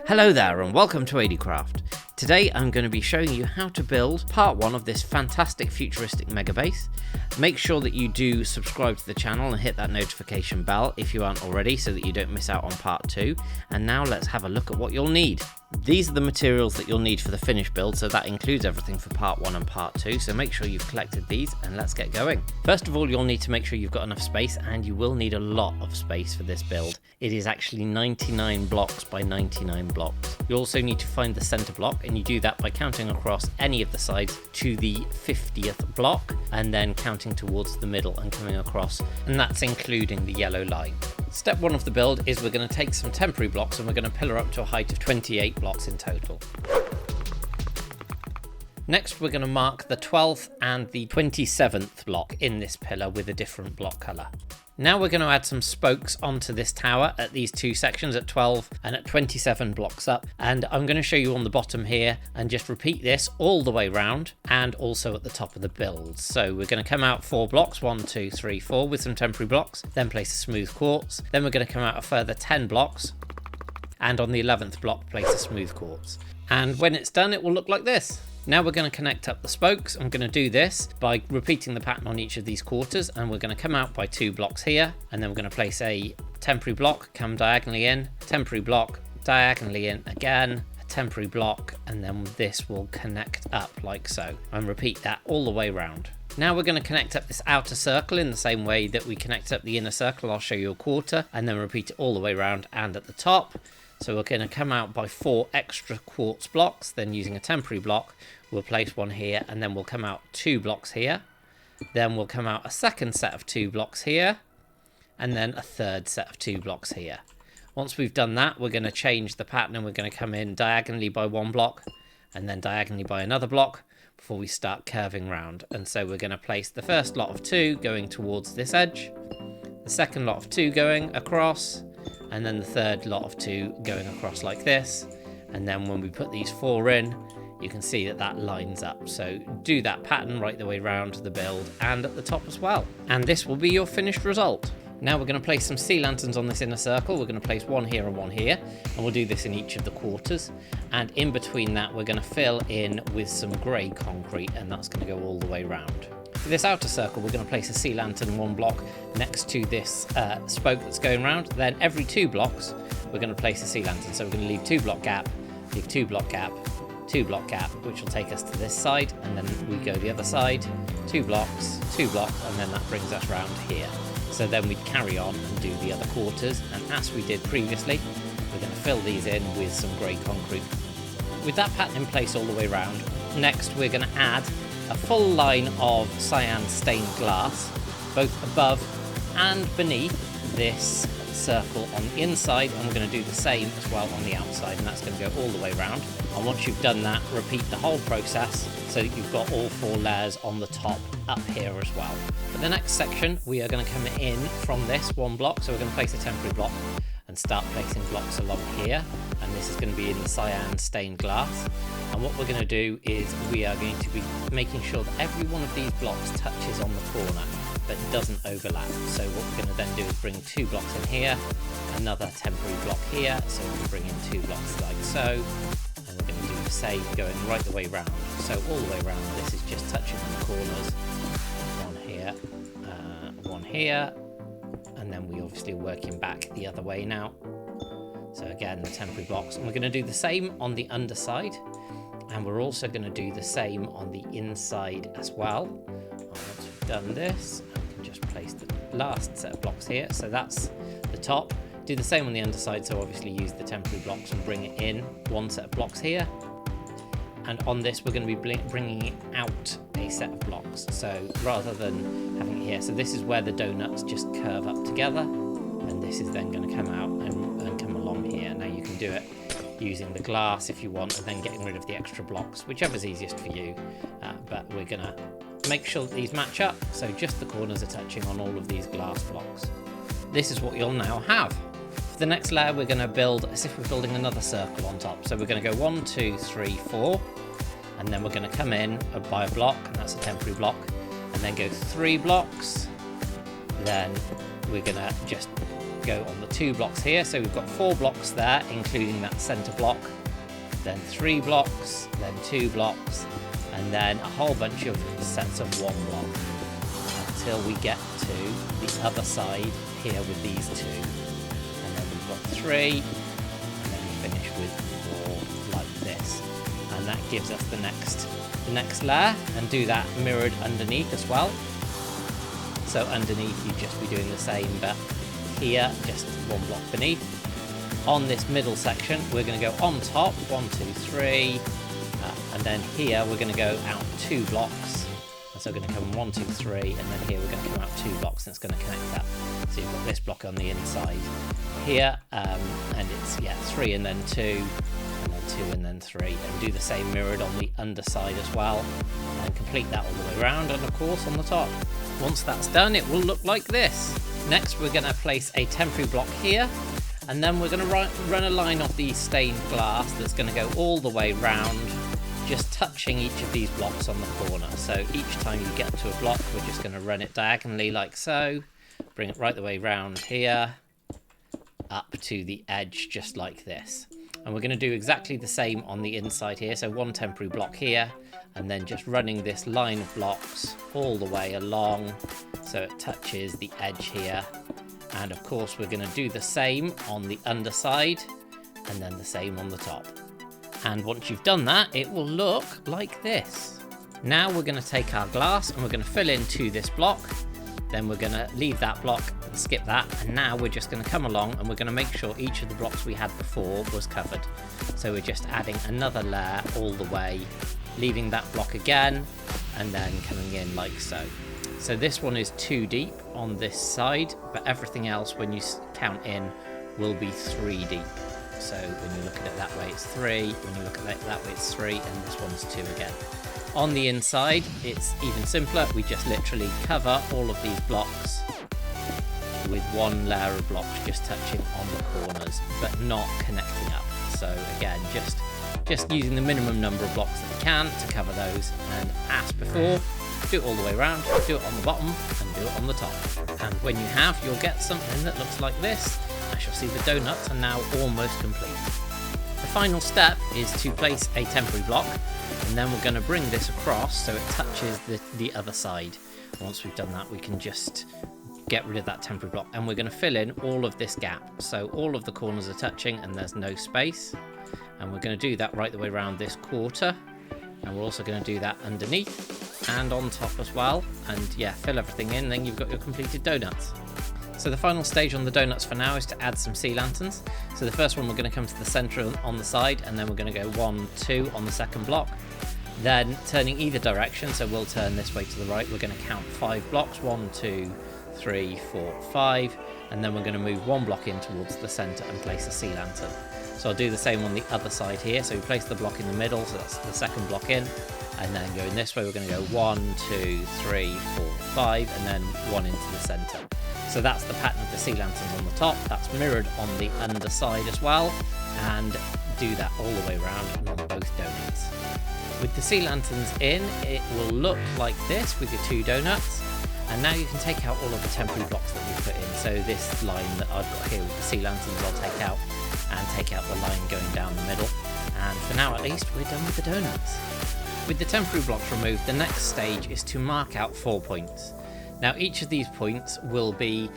Hello there and welcome to ADcraft. Today I'm going to be showing you how to build part 1 of this fantastic futuristic megabase. Make sure that you do subscribe to the channel and hit that notification bell if you aren't already so that you don't miss out on part 2. And now let's have a look at what you'll need. These are the materials that you'll need for the finished build, so that includes everything for part 1 and part 2, so make sure you've collected these and let's get going. First of all, you'll need to make sure you've got enough space, and you will need a lot of space for this build. It is actually 99 blocks by 99 blocks. You also need to find the center block, and you do that by counting across any of the sides to the 50th block and then counting towards the middle and coming across, and that's including the yellow line. Step 1 of the build is we're going to take some temporary blocks and we're going to pillar up to a height of 28 blocks in total. Next, we're going to mark the 12th and the 27th block in this pillar with a different block colour. Now we're going to add some spokes onto this tower at these two sections at 12 and at 27 blocks up, and I'm going to show you on the bottom here and just repeat this all the way round and also at the top of the build. So we're going to come out 4 blocks, 1, 2, 3, 4 with some temporary blocks, then place a smooth quartz, then we're going to come out a further 10 blocks, and on the 11th block place a smooth quartz. And when it's done it will look like this. Now we're going to connect up the spokes. I'm going to do this by repeating the pattern on each of these quarters, and we're going to come out by 2 blocks here, and then we're going to place a temporary block, come diagonally in, temporary block, diagonally in again, a temporary block, and then this will connect up like so, and repeat that all the way around. Now we're going to connect up this outer circle in the same way that we connect up the inner circle. I'll show you a quarter and then repeat it all the way around and at the top. So we're going to come out by 4 extra quartz blocks, then using a temporary block we'll place 1 here, and then we'll come out 2 blocks here, then we'll come out a second set of 2 blocks here, and then a third set of 2 blocks here. Once we've done that, we're going to change the pattern and we're going to come in diagonally by 1 block and then diagonally by another block before we start curving round. And so we're going to place the first lot of 2 going towards this edge, the second lot of 2 going across, and then the third lot of 2 going across like this. And then when we put these 4 in, you can see that that lines up. So do that pattern right the way around the build and at the top as well. And this will be your finished result. Now we're going to place some sea lanterns on this inner circle. We're going to place 1 here and 1 here, and we'll do this in each of the quarters. And in between that, we're going to fill in with some grey concrete, and that's going to go all the way around. For this outer circle, we're going to place a sea lantern 1 block next to this spoke that's going around. Then every 2 blocks, we're going to place a sea lantern. So we're going to leave 2 block gap, leave 2 block gap, 2 block gap, which will take us to this side, and then we go the other side, 2 blocks, 2 blocks, and then that brings us round here. So then we carry on and do the other quarters, and as we did previously, we're going to fill these in with some grey concrete. With that pattern in place all the way around, next we're going to add a full line of cyan stained glass, both above and beneath this circle on the inside, and we're going to do the same as well on the outside, and that's going to go all the way around. And once you've done that, repeat the whole process so that you've got all 4 layers on the top up here as well. For the next section, we are going to come in from this 1 block, so we're going to place a temporary block and start placing blocks along here, and this is going to be in the cyan stained glass. And what we're going to do is we are going to be making sure that every one of these blocks touches on the corner but doesn't overlap. So what we're going to then do is bring 2 blocks in here, another temporary block here, so we can bring in 2 blocks like so, and we're going to do the same going right the way round. So all the way around, this is just touching on the corners. 1 here, 1 here, and then we obviously are working back the other way now. So again, the temporary blocks, and we're going to do the same on the underside, and we're also going to do the same on the inside as well. Once we've done this, we can just place the last set of blocks here. So that's the top. Do the same on the underside, so obviously use the temporary blocks and bring it in 1 set of blocks here. And on this, we're going to be bringing out a set of blocks. So rather than having it here, so this is where the donuts just curve up together, and this is then going to come out and come along here. Now you can do it using the glass if you want, and then getting rid of the extra blocks, whichever's easiest for you. But we're going to make sure that these match up, so just the corners are touching on all of these glass blocks. This is what you'll now have. For the next layer, we're going to build as if we're building another circle on top. So we're going to go 1, 2, 3, 4, and then we're going to come in by a block, and that's a temporary block, and then go 3 blocks. Then we're going to just go on the 2 blocks here. So we've got 4 blocks there, including that center block, then 3 blocks, then 2 blocks, and then a whole bunch of sets of 1 block until we get to the other side here with these 2. And then we've got 3, and then we finish with 4 like this. And that gives us the next layer, and do that mirrored underneath as well. So underneath you'd just be doing the same, but here just 1 block beneath. On this middle section we're going to go on top 1, 2, 3, and then here we're going to go out 2 blocks. So we're going to come 1, 2, 3, and then here we're going to come out 2 blocks, and it's going to connect that. So you've got this block on the inside here, and it's 3 and then 2, and then 2 and then 3, and do the same mirrored on the underside as well, and complete that all the way around, and of course on the top. Once that's done, it will look like this. Next we're going to place a temporary block here, and then we're going to run a line of the stained glass that's going to go all the way round, just touching each of these blocks on the corner. So each time you get to a block, we're just going to run it diagonally like so, bring it right the way round here, up to the edge just like this. And we're going to do exactly the same on the inside here. So 1 temporary block here, and then just running this line of blocks all the way along so it touches the edge here. And of course we're going to do the same on the underside, and then the same on the top. And once you've done that, it will look like this. Now we're going to take our glass and we're going to fill into this block. Then we're going to leave that block and skip that. And now we're just going to come along and we're going to make sure each of the blocks we had before was covered. So we're just adding another layer all the way, leaving that block again, and then coming in like so. So this one is 2 deep on this side, but everything else when you count in will be 3 deep. So when you look at it that way, it's 3. When you look at it that way, it's 3, and this one's 2 again. On the inside, it's even simpler. We just literally cover all of these blocks with 1 layer of blocks just touching on the corners, but not connecting up. So again, just using the minimum number of blocks that you can to cover those. And as before, do it all the way around, do it on the bottom, and do it on the top. And when you have, you'll get something that looks like this. As you'll see, the donuts are now almost complete. The final step is to place a temporary block, and then we're going to bring this across so it touches the other side. Once we've done that, we can just get rid of that temporary block, and we're going to fill in all of this gap. So all of the corners are touching and there's no space. And we're going to do that right the way around this quarter. And we're also going to do that underneath and on top as well. And yeah, fill everything in, then you've got your completed donuts. So the final stage on the donuts for now is to add some sea lanterns. So the first one, we're going to come to the center on the side, and then we're going to go 1, 2 on the second block. Then turning either direction, so we'll turn this way to the right, we're going to count 5 blocks, 1, 2, 3, 4, 5, and then we're going to move 1 block in towards the center and place a sea lantern. So I'll do the same on the other side here. So we place the block in the middle, so that's the second block in, and then going this way, we're going to go 1, 2, 3, 4, 5, and then 1 into the center. So that's the pattern of the sea lanterns on the top. That's mirrored on the underside as well, and do that all the way around and on both donuts. With the sea lanterns in, it will look like this with your 2 donuts. And now you can take out all of the temporary blocks that we put in. So this line that I've got here with the sea lanterns, I'll take out, and take out the line going down the middle. And for now at least, we're done with the donuts. With the temporary blocks removed, the next stage is to mark out 4 points. Now each of these points will be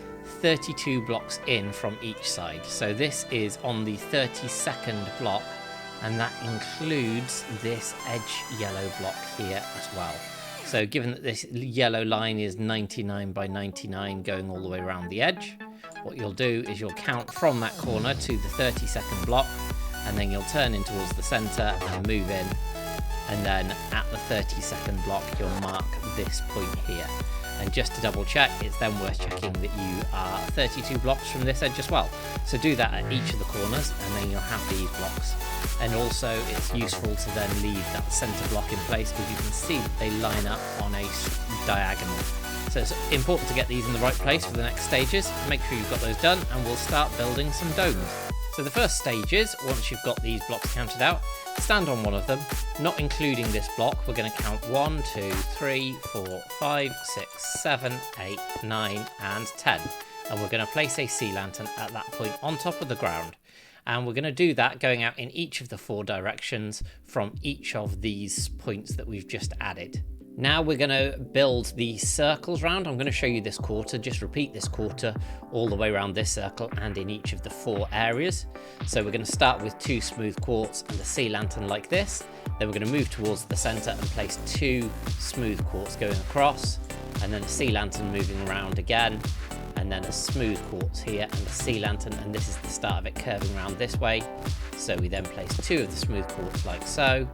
32 blocks in from each side. So this is on the 32nd block, and that includes this edge yellow block here as well. So given that this yellow line is 99 by 99 going all the way around the edge, what you'll do is you'll count from that corner to the 32nd block, and then you'll turn in towards the center and move in, and then at the 32nd block you'll mark this point here. And just to double check, it's then worth checking that you are 32 blocks from this edge as well. So do that at each of the corners, and then you'll have these blocks. And also it's useful to then leave that center block in place, because you can see that they line up on a diagonal. So it's important to get these in the right place for the next stages. Make sure you've got those done, and we'll start building some domes. So the first stage is, once you've got these blocks counted out, stand on one of them, not including this block. We're going to count 1, 2, 3, 4, 5, 6, 7, 8, 9, and 10. and we're going to place a sea lantern at that point on top of the ground. And we're going to do that going out in each of the 4 directions from each of these points that we've just added. Now we're going to build the circles round. I'm going to show you this quarter. Just repeat this quarter all the way around this circle and in each of the 4 areas. So we're going to start with 2 smooth quartz and a sea lantern like this. Then we're going to move towards the center and place 2 smooth quartz going across, and then a sea lantern moving around again, and then a smooth quartz here and a sea lantern, and this is the start of it curving around this way. So we then place 2 of the smooth quartz like so,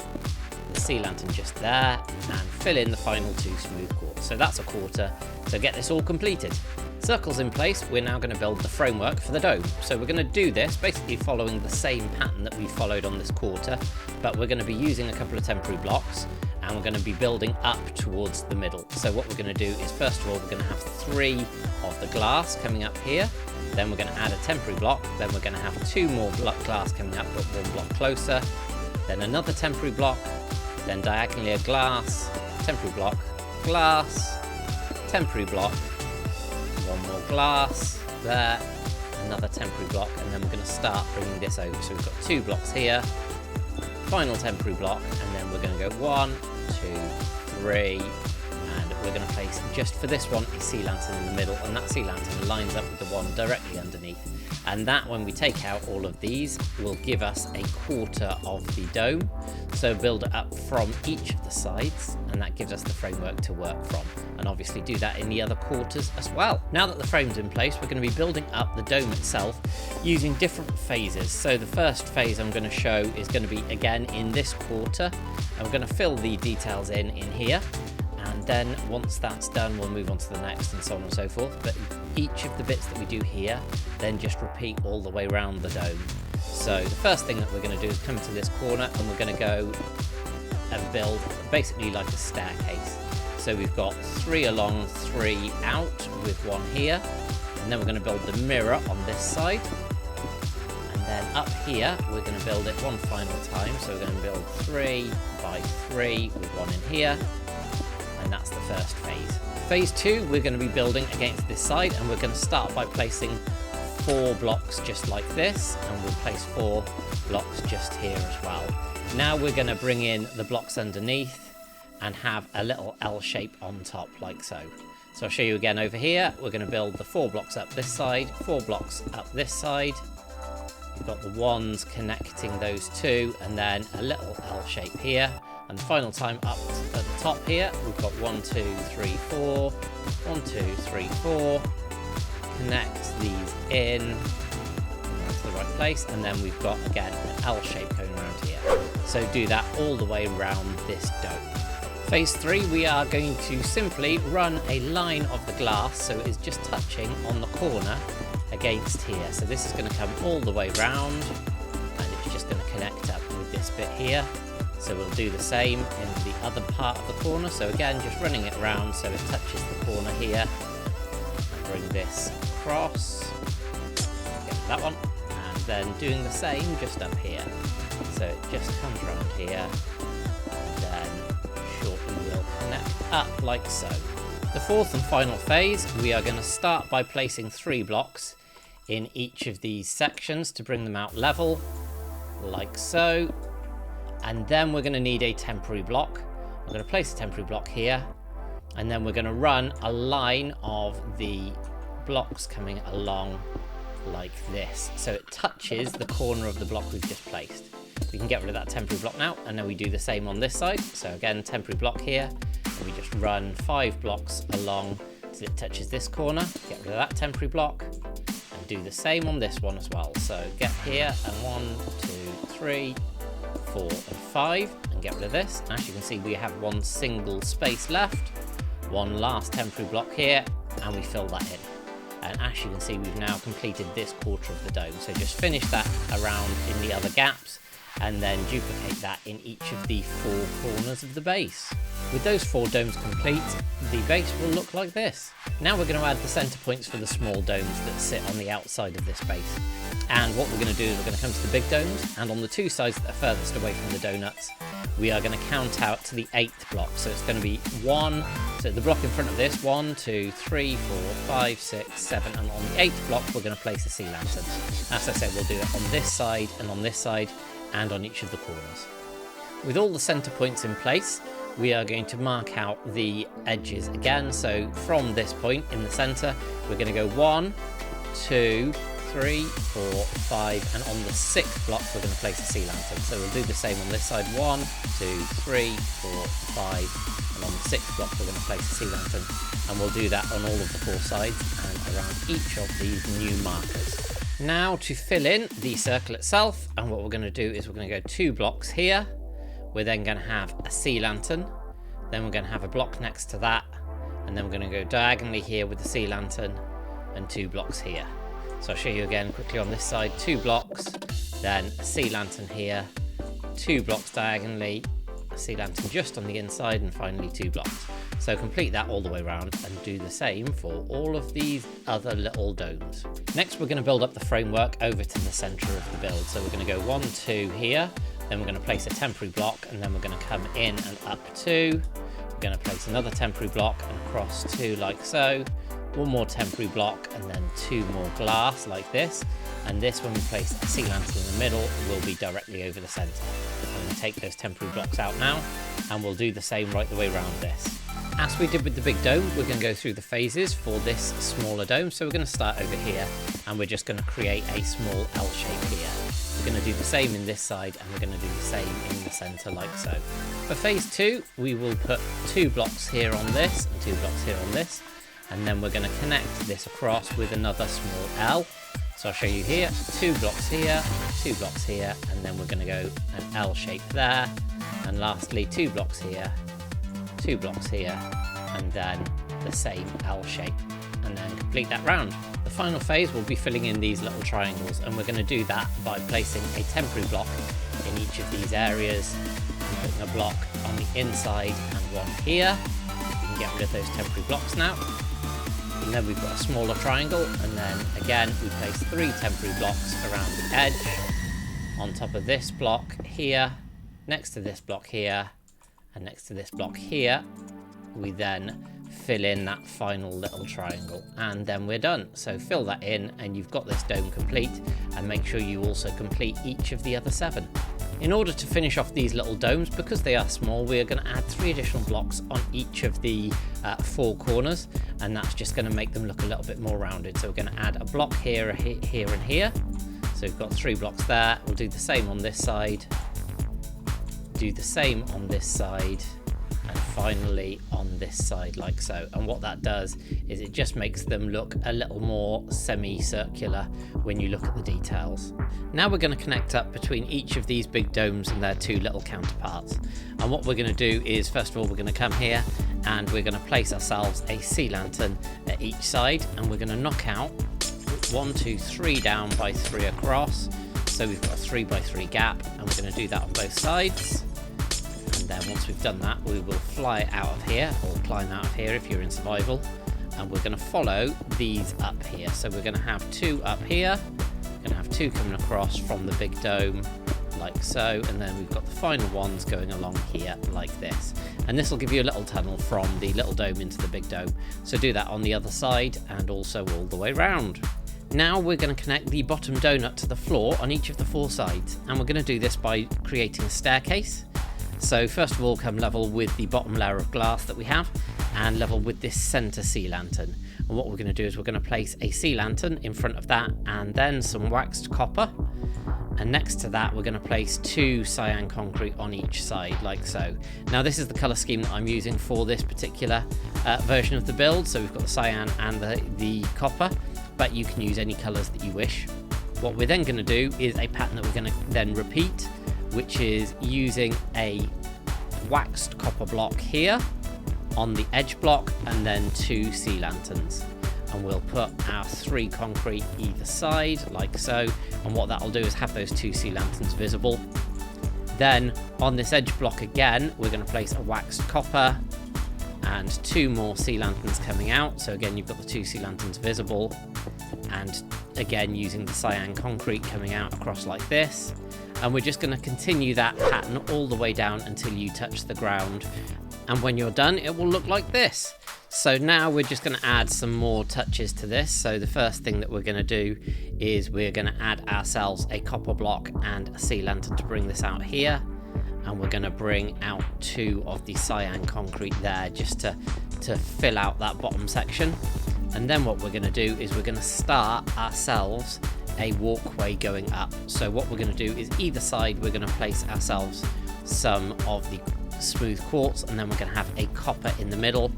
the sea lantern just there, and fill in the final 2 smooth quartz. So that's a quarter. So get this all completed. Circles in place, we're now going to build the framework for the dome. So we're going to do this basically following the same pattern that we followed on this quarter, but we're going to be using a couple of temporary blocks, and we're going to be building up towards the middle. So what we're going to do is, first of all, we're going to have 3 of the glass coming up here. Then we're going to add a temporary block. Then we're going to have 2 more glass coming up, but 1 block closer. Then another temporary block. Then diagonally a glass, temporary block, glass, temporary block, 1 more glass there, another temporary block, and then we're going to start bringing this over. So we've got 2 blocks here, final temporary block, and then we're going to go 1, 2, 3, and we're going to place, just for this one, a sea lantern in the middle, and that sea lantern lines up with the one directly underneath. And that, when we take out all of these, will give us a quarter of the dome. So build it up from each of the sides, and that gives us the framework to work from. And obviously do that in the other quarters as well. Now that the frame's in place, we're going to be building up the dome itself using different phases. So the first phase I'm going to show is going to be again in this quarter, and we're going to fill the details in here. And then once that's done, we'll move on to the next, and so on and so forth. But each of the bits that we do here, then just repeat all the way around the dome. So the first thing that we're going to do is come to this corner, and we're going to go and build basically like a staircase. So we've got 3 along, 3 out with 1 here. And then we're going to build the mirror on this side. And then up here, we're going to build it one final time. So we're going to build 3 by 3 with 1 in here. And that's the first phase. Phase 2, we're going to be building against this side, and we're going to start by placing 4 blocks just like this, and we'll place 4 blocks just here as well. Now we're going to bring in the blocks underneath and have a little L shape on top like so. So I'll show you again over here. We're going to build the 4 blocks up this side, 4 blocks up this side. We've got the ones connecting those 2, and then a little L shape here. And the final time up at the top here, we've got 1, 2, 3, 4, 1, 2, 3, 4. Connect these in to the right place, and then we've got again an L shape going around here. So do that all the way around this dome. Phase 3, we are going to simply run a line of the glass so it is just touching on the corner against here. So this is going to come all the way round, and it's just going to connect up with this bit here. So we'll do the same in the other part of the corner. So again, just running it around so it touches the corner here. And bring this across. Get that one. And then doing the same just up here. So it just comes around here. And then shortly we'll connect up like so. The 4th and final phase, we are going to start by placing 3 blocks in each of these sections to bring them out level, like so. And then we're going to need a temporary block. I'm going to place a temporary block here, and then we're going to run a line of the blocks coming along like this. So it touches the corner of the block we've just placed. We can get rid of that temporary block now, and then we do the same on this side. So again, temporary block here, and we just run 5 blocks along till it touches this corner. Get rid of that temporary block, and do the same on this one as well. So get here, and 1, 2, 3, 4 and 5, and get rid of this. As you can see, we have 1 single space left, 1 last temporary block here, and we fill that in. And as you can see, we've now completed this quarter of the dome. So just finish that around in the other gaps, and then duplicate that in each of the 4 corners of the base. With those 4 domes complete, the base will look like this. Now we're going to add the center points for the small domes that sit on the outside of this base. And what we're going to do is we're going to come to the big domes, and on the 2 sides that are furthest away from the donuts, we are going to count out to the 8th block. So it's going to be 1, so the block in front of this, 1, 2, 3, 4, 5, 6, 7, and on the 8th block we're going to place a sea lantern. As I said, we'll do it on this side and on this side and on each of the corners. With all the center points in place, we are going to mark out the edges again. So from this point in the center, we're going to go 1, 2, 3, 4, 5, and on the 6th block we're going to place a sea lantern. So we'll do the same on this side, 1, 2, 3, 4, 5, and on the 6th block we're going to place a sea lantern, and we'll do that on all of the 4 sides and around each of these new markers. Now to fill in the circle itself, and what we're going to do is we're going to go 2 blocks here. We're then going to have a sea lantern, then we're going to have a block next to that, and then we're going to go diagonally here with the sea lantern and 2 blocks here. So I'll show you again quickly on this side, 2 blocks, then a sea lantern here, 2 blocks diagonally, a sea lantern just on the inside, and finally 2 blocks. So complete that all the way around and do the same for all of these other little domes. Next we're going to build up the framework over to the center of the build. So we're going to go 1, 2 here, then we're going to place a temporary block, and then we're going to come in and up 2. We're going to place another temporary block and across 2 like so. 1 more temporary block, and then 2 more glass like this, and this, when we place a sea lantern in the middle, will be directly over the center. I'm going to take those temporary blocks out now, and we'll do the same right the way around this. As we did with the big dome, we're going to go through the phases for this smaller dome. So we're going to start over here, and we're just going to create a small L shape here. We're going to do the same in this side, and we're going to do the same in the center like so. For phase 2, we will put 2 blocks here on this and 2 blocks here on this, and then we're going to connect this across with another small L. So I'll show you here, 2 blocks here, 2 blocks here, and then we're going to go an L shape there, and lastly 2 blocks here, 2 blocks here, and then the same L shape, and then complete that round. The final phase will be filling in these little triangles, and we're going to do that by placing a temporary block in each of these areas, and putting a block on the inside and 1 here. We can get rid of those temporary blocks now. And then we've got a smaller triangle, and then again we place 3 temporary blocks around the edge, on top of this block here, next to this block here, and next to this block here. We then fill in that final little triangle, and then we're done. So fill that in and you've got this dome complete, and make sure you also complete each of the other 7. In order to finish off these little domes, because they are small, we are going to add 3 additional blocks on each of the 4 corners, and that's just going to make them look a little bit more rounded. So we're going to add a block here, here and here. So we've got 3 blocks there. We'll do the same on this side, do the same on this side, and finally on this side like so. And what that does is it just makes them look a little more semicircular when you look at the details. Now we're going to connect up between each of these big domes and their 2 little counterparts. And what we're going to do is, first of all, we're going to come here and we're going to place ourselves a sea lantern at each side, and we're going to knock out 1, 2, 3 down by 3 across. So we've got a 3 by 3 gap, and we're going to do that on both sides. And then once we've done that, we will fly out of here, or climb out of here if you're in survival, and we're going to follow these up here. So we're going to have 2 up here, we're going to have 2 coming across from the big dome like so, and then we've got the final ones going along here like this. And this will give you a little tunnel from the little dome into the big dome. So do that on the other side and also all the way round. Now we're going to connect the bottom donut to the floor on each of the 4 sides, and we're going to do this by creating a staircase. So first of all, come level with the bottom layer of glass that we have, and level with this center sea lantern. And what we're going to do is we're going to place a sea lantern in front of that, and then some waxed copper. And next to that, we're going to place 2 cyan concrete on each side, like so. Now this is the color scheme that I'm using for this particular version of the build. So we've got the cyan and the copper, but you can use any colors that you wish. What we're then going to do is a pattern that we're going to then repeat, which is using a waxed copper block here on the edge block, and then 2 sea lanterns. And we'll put our 3 concrete either side like so, and what that'll do is have those 2 sea lanterns visible. Then on this edge block again, we're going to place a waxed copper and 2 more sea lanterns coming out. So again, you've got the 2 sea lanterns visible, and again using the cyan concrete coming out across like this. And we're just going to continue that pattern all the way down until you touch the ground. And when you're done, it will look like this. So now we're just going to add some more touches to this. So the first thing that we're going to do is we're going to add ourselves a copper block and a sea lantern to bring this out here. And we're going to bring out 2 of the cyan concrete there just to fill out that bottom section. And then what we're going to do is we're going to start ourselves a walkway going up. So what we're going to do is either side we're going to place ourselves some of the smooth quartz, and then we're going to have a copper in the middle,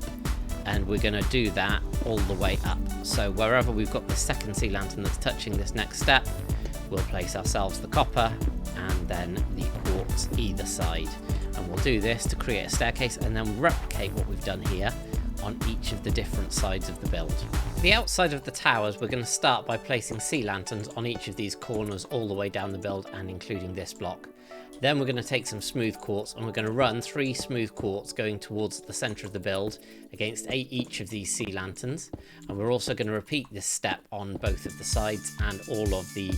and we're going to do that all the way up. So wherever we've got the second sea lantern that's touching this next step, we'll place ourselves the copper and then the quartz either side, and we'll do this to create a staircase and then replicate what we've done here on each of the different sides of the build. The outside of the towers, we're going to start by placing sea lanterns on each of these corners all the way down the build and including this block. Then we're going to take some smooth quartz and we're going to run 3 smooth quartz going towards the center of the build against each of these sea lanterns. And we're also going to repeat this step on both of the sides and all of the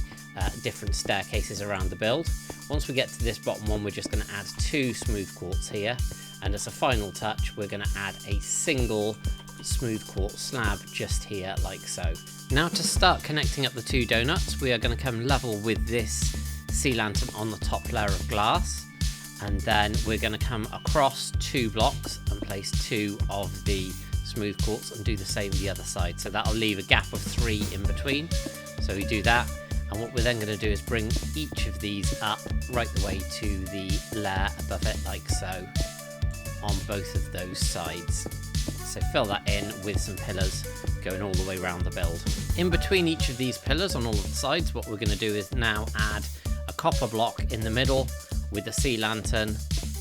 different staircases around the build. Once we get to this bottom one, we're just going to add 2 smooth quartz here. And as a final touch, we're going to add a single smooth quartz slab just here like so. Now to start connecting up the 2 donuts, we are going to come level with this sea lantern on the top layer of glass, and then we're going to come across 2 blocks and place 2 of the smooth quartz and do the same the other side. So that'll leave a gap of 3 in between. So we do that, and what we're then going to do is bring each of these up right the way to the layer above it like so on both of those sides. So fill that in with some pillars going all the way around the build. In between each of these pillars on all of the sides, what we're going to do is now add a copper block in the middle with a sea lantern,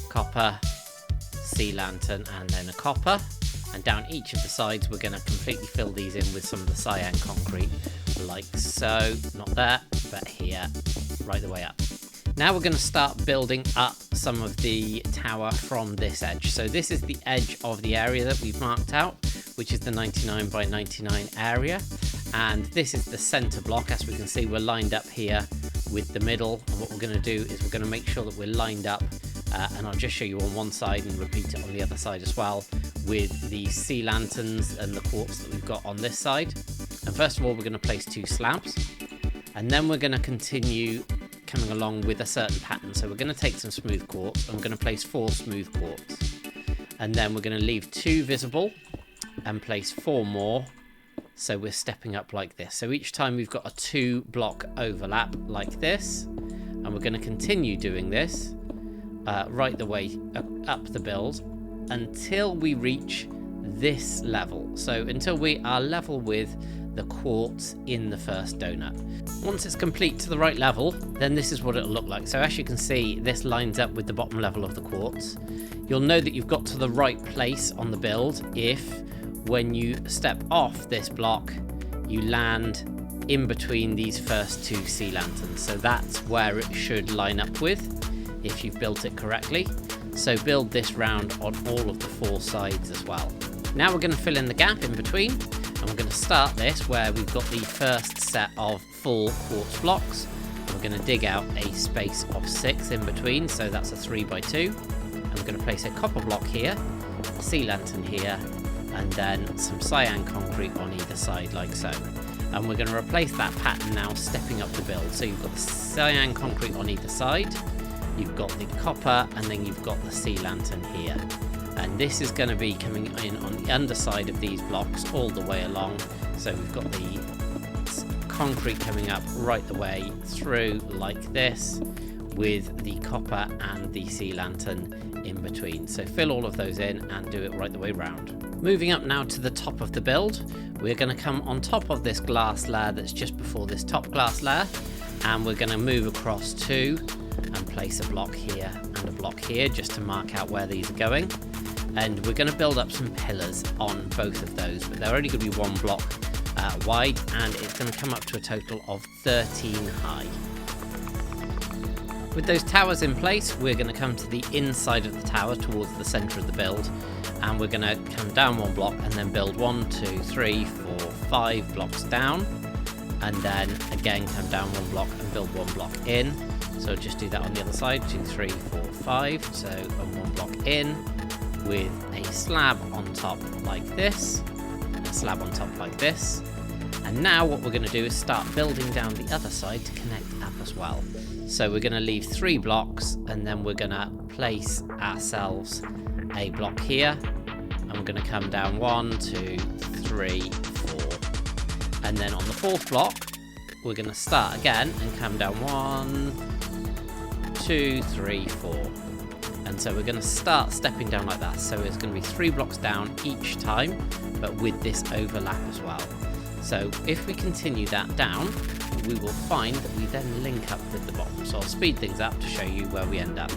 copper, sea lantern, and then a copper. And down each of the sides, we're going to completely fill these in with some of the cyan concrete, like so. Not there, but here, right the way up. Now we're going to start building up some of the tower from this edge. So this is the edge of the area that we've marked out, which is the 99 by 99 area. And this is the center block. As we can see, we're lined up here with the middle. And what we're going to do is we're going to make sure that we're lined up. And I'll just show you on one side and repeat it on the other side as well, with the sea lanterns and the quartz that we've got on this side. And first of all, we're going to place 2 slabs. And then we're going to continue coming along with a certain pattern. So we're going to take some smooth quartz and we're going to place 4 smooth quartz, and then we're going to leave 2 visible and place 4 more. So we're stepping up like this. So each time we've got a 2 block overlap like this, and we're going to continue doing this right the way up the build until we reach this level. So until we are level with the quartz in the first donut. Once it's complete to the right level, then this is what it'll look like. So as you can see, this lines up with the bottom level of the quartz. You'll know that you've got to the right place on the build if, when you step off this block, you land in between these first 2 sea lanterns. So that's where it should line up with if you've built it correctly. So build this round on all of the 4 sides as well. Now we're going to fill in the gap in between, and we're going to start this where we've got the first set of full quartz blocks. We're going to dig out a space of 6 in between, so that's a 3 by 2. And we're going to place a copper block here, a sea lantern here, and then some cyan concrete on either side like so. And we're going to replace that pattern now, stepping up the build. So you've got the cyan concrete on either side, you've got the copper, and then you've got the sea lantern here. And this is going to be coming in on the underside of these blocks all the way along. So we've got the concrete coming up right the way through like this, with the copper and the sea lantern in between. So fill all of those in and do it right the way round. Moving up now to the top of the build, we're going to come on top of this glass layer that's just before this top glass layer, and we're going to move across 2 and place a block here and a block here just to mark out where these are going. And we're going to build up some pillars on both of those, but they're only going to be 1 block wide, and it's going to come up to a total of 13 high. With those towers in place, we're going to come to the inside of the tower towards the center of the build, and we're going to come down 1 block and then build 1, 2, 3, 4, 5 blocks down, and then again come down 1 block and build 1 block in. So I'll just do that on the other side, 2, 3, 4, 5. So one block in with a slab on top like this, a slab on top like this. And now what we're going to do is start building down the other side to connect up as well. So we're going to leave 3 blocks, and then we're going to place ourselves a block here, and we're going to come down 1, 2, 3, 4. And then on the 4th block, we're going to start again and come down 1, 2, 3, 4. And so we're going to start stepping down like that. So it's going to be 3 blocks down each time, but with this overlap as well. So if we continue that down, we will find that we then link up with the bottom. So I'll speed things up to show you where we end up.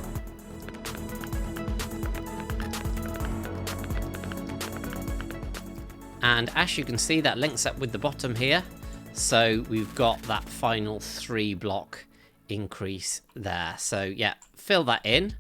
And as you can see, that links up with the bottom here. So we've got that final 3 block increase there. So yeah, fill that in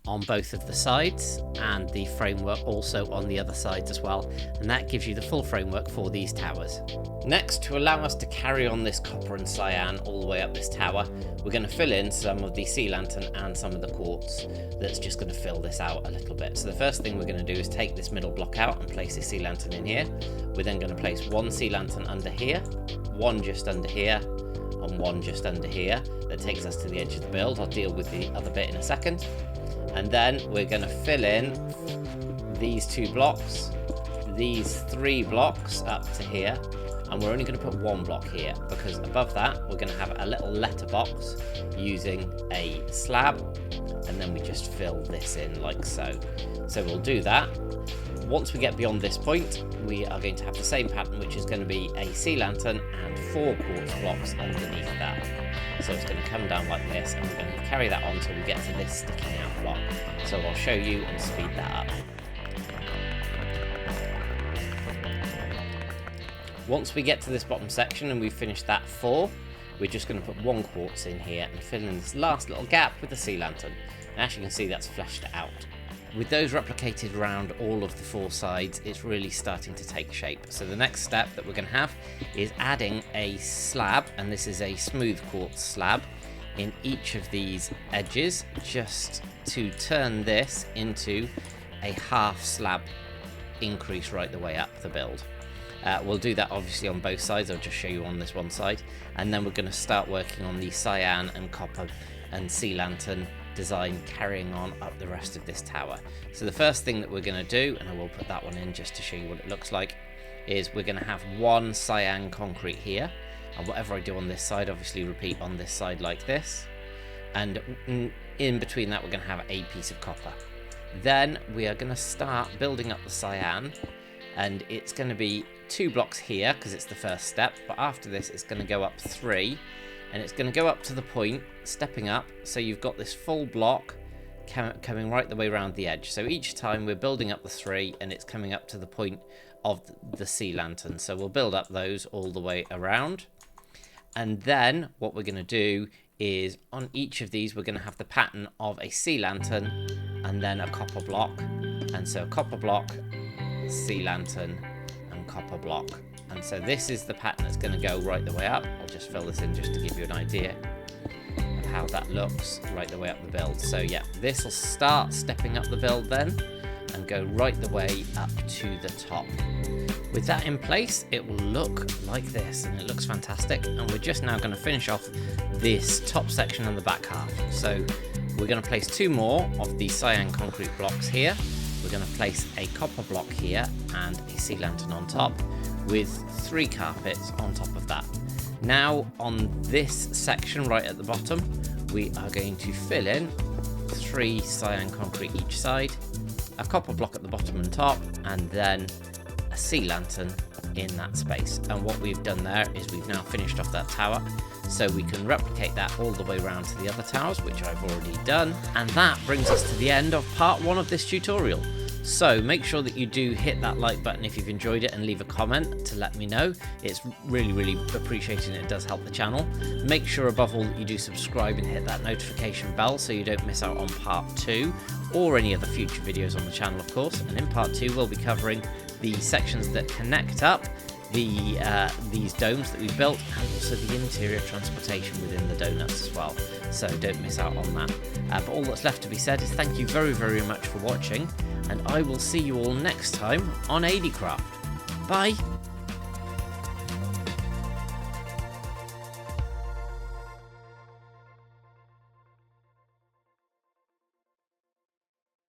on both of the sides, and the framework also on the other sides as well, and that gives you the full framework for these towers. Next, to allow us to carry on this copper and cyan all the way up this tower, we're going to fill in some of the sea lantern and some of the quartz that's just going to fill this out a little bit. So the first thing we're going to do is take this middle block out and place a sea lantern in here. We're then going to place 1 sea lantern under here, 1 just under here, and 1 just under here. That takes us to the edge of the build. I'll deal with the other bit in a second. And then we're going to fill in these 2 blocks, these 3 blocks up to here, and we're only going to put 1 block here, because above that we're going to have a little letterbox using a slab, and then we just fill this in like so. So we'll do that. Once we get beyond this point, we are going to have the same pattern, which is going to be a sea lantern and 4 quartz blocks underneath that. So it's going to come down like this, and we're going to carry that on until we get to this sticking out block. So I'll show you and speed that up. Once we get to this bottom section and we've finished that 4, we're just going to put 1 quartz in here and fill in this last little gap with the sea lantern. And as you can see, that's fleshed out. With those replicated around all of the 4 sides, it's really starting to take shape. So the next step that we're going to have is adding a slab, and this is a smooth quartz slab, in each of these edges, just to turn this into a half slab increase right the way up the build. We'll do that obviously on both sides. I'll just show you on this one side, and then we're going to start working on the cyan and copper and sea lantern design, carrying on up the rest of this tower. So the first thing that we're going to do, and I will put that one in just to show you what it looks like, is we're going to have 1 cyan concrete here, and whatever I do on this side, obviously repeat on this side like this, and in between that we're going to have a piece of copper. Then we are going to start building up the cyan, and it's going to be 2 blocks here because it's the first step, but after this it's going to go up 3, and it's going to go up to the point, stepping up, so you've got this full block coming right the way around the edge. So each time we're building up the 3, and it's coming up to the point of the sea lantern. So we'll build up those all the way around, and then what we're going to do is on each of these we're going to have the pattern of a sea lantern and then a copper block, and so copper block, sea lantern and copper block. And so this is the pattern that's going to go right the way up. I'll just fill this in just to give you an idea of how that looks right the way up the build. So yeah, this will start stepping up the build then and go right the way up to the top. With that in place, it will look like this, and it looks fantastic. And we're just now going to finish off this top section and the back half. So we're going to place 2 more of the cyan concrete blocks here. We're going to place a copper block here and a sea lantern on top, with 3 carpets on top of that. Now on this section right at the bottom, we are going to fill in 3 cyan concrete each side, a copper block at the bottom and top, and then a sea lantern in that space. And what we've done there is we've now finished off that tower, so we can replicate that all the way around to the other towers, which I've already done. And that brings us to the end of part 1 of this tutorial. So make sure that you do hit that like button if you've enjoyed it, and leave a comment to let me know. It's really appreciated, and it does help the channel. Make sure above all that you do subscribe and hit that notification bell so you don't miss out on part 2 or any other future videos on the channel, of course. And in part 2 we'll be covering the sections that connect up these domes that we've built, and also the interior transportation within the donuts as well. so don't miss out on that. But all that's left to be said is thank you very, very much for watching, and I will see you all next time on ADcraft. Bye!